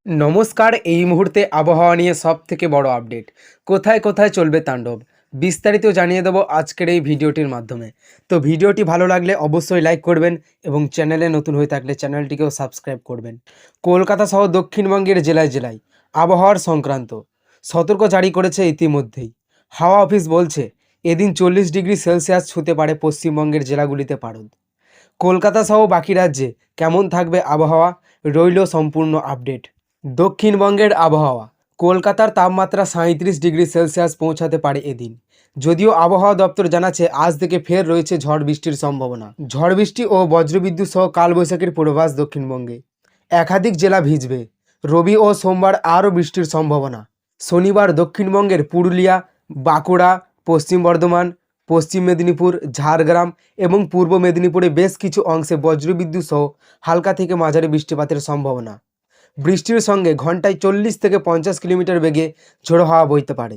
নমস্কার। এই মুহূর্তে আবহাওয়া নিয়ে সবথেকে বড় আপডেট। কোথায় কোথায় চলবে তাণ্ডব, বিস্তারিত জানিয়ে দেবো আজকের এই ভিডিওটির মাধ্যমে। তো ভিডিওটি ভালো লাগলে অবশ্যই লাইক করবেন এবং চ্যানেলে নতুন হয়ে থাকলে চ্যানেলটিকেও সাবস্ক্রাইব করবেন। কলকাতা সহ দক্ষিণবঙ্গের জেলায় জেলায় আবহাওয়ার সংক্রান্ত সতর্ক জারি করেছে ইতিমধ্যেই। হাওয়া অফিস বলছে এদিন 40 ডিগ্রি সেলসিয়াস ছুঁতে পারে পশ্চিমবঙ্গের জেলাগুলিতে পারদ। কলকাতা সহ বাকি রাজ্যে কেমন থাকবে আবহাওয়া, রইল সম্পূর্ণ আপডেট। দক্ষিণবঙ্গের আবহাওয়া। কলকাতার তাপমাত্রা 37 ডিগ্রি সেলসিয়াস পৌঁছাতে পারে এদিন। যদিও আবহাওয়া দপ্তর জানাচ্ছে আজ থেকে ফের রয়েছে ঝড় বৃষ্টির সম্ভাবনা। ঝড় বৃষ্টি ও বজ্রবিদ্যুৎ সহ কালবৈশাখীর পূর্বাভাস দক্ষিণবঙ্গে। একাধিক জেলা ভিজবে। রবি ও সোমবার আরও বৃষ্টির সম্ভাবনা। শনিবার দক্ষিণবঙ্গের পুরুলিয়া, বাঁকুড়া, পশ্চিম বর্ধমান, পশ্চিম মেদিনীপুর, ঝাড়গ্রাম এবং পূর্ব মেদিনীপুরে বেশ কিছু অংশে বজ্রবিদ্যুৎ সহ হালকা থেকে মাঝারি বৃষ্টিপাতের সম্ভাবনা। বৃষ্টির সঙ্গে ঘন্টায় 40 থেকে 50 কিলোমিটার বেগে ঝোড়ো হাওয়া বইতে পারে।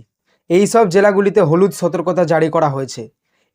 এই সব জেলাগুলিতে হলুদ সতর্কতা জারি করা হয়েছে।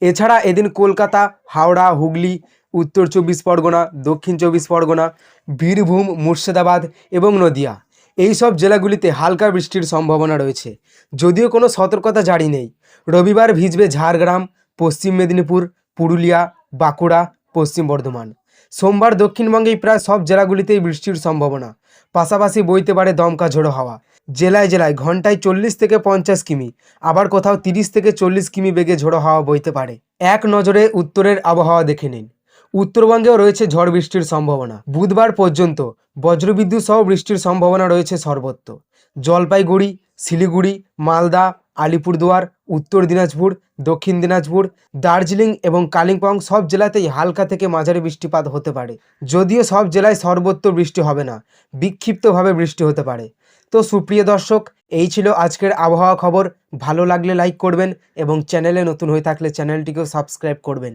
এছাড়া এদিন কলকাতা, হাওড়া, হুগলি, উত্তর 24 পরগনা, দক্ষিণ 24 পরগনা, বীরভূম, মুর্শিদাবাদ এবং নদিয়া এই সব জেলাগুলিতে হালকা বৃষ্টির সম্ভাবনা রয়েছে। যদিও কোনো সতর্কতা জারি নেই। রবিবার ভিজবে ঝাড়গ্রাম, পশ্চিম মেদিনীপুর, পুরুলিয়া, বাঁকুড়া, পশ্চিম বর্ধমান। সোমবার দক্ষিণবঙ্গের প্রায় সব জেলাগুলিতেই বৃষ্টির সম্ভাবনা। পাশাপাশি বইতে পারে দমকা ঝোড়ো হাওয়া। জেলায় জেলায় ঘন্টায় 40 থেকে 50 কিমি, আবার কোথাও 30 থেকে 40 কিমি বেগে ঝোড়ো হাওয়া বইতে পারে। এক নজরে উত্তরের আবহাওয়া দেখে নিন। উত্তরবঙ্গেও রয়েছে ঝড় বৃষ্টির সম্ভাবনা। বুধবার পর্যন্ত বজ্রবিদ্যুৎ সহ বৃষ্টির সম্ভাবনা রয়েছে সর্বত্র। জলপাইগুড়ি, শিলিগুড়ি, মালদা, আলিপুরদুয়ার, উত্তর দিনাজপুর, দক্ষিণ দিনাজপুর, দার্জিলিং এবং কালিম্পং সব জেলাতেই হালকা থেকে মাঝারি বৃষ্টিপাত হতে পারে। যদিও সব জেলায় সর্বত্র বৃষ্টি হবে না, বিক্ষিপ্তভাবে বৃষ্টি হতে পারে। তো সুপ্রিয় দর্শক, এই ছিল আজকের আবহাওয়া খবর। ভালো লাগলে লাইক করবেন এবং চ্যানেলে নতুন হয়ে থাকলে চ্যানেলটিকেও সাবস্ক্রাইব করবেন।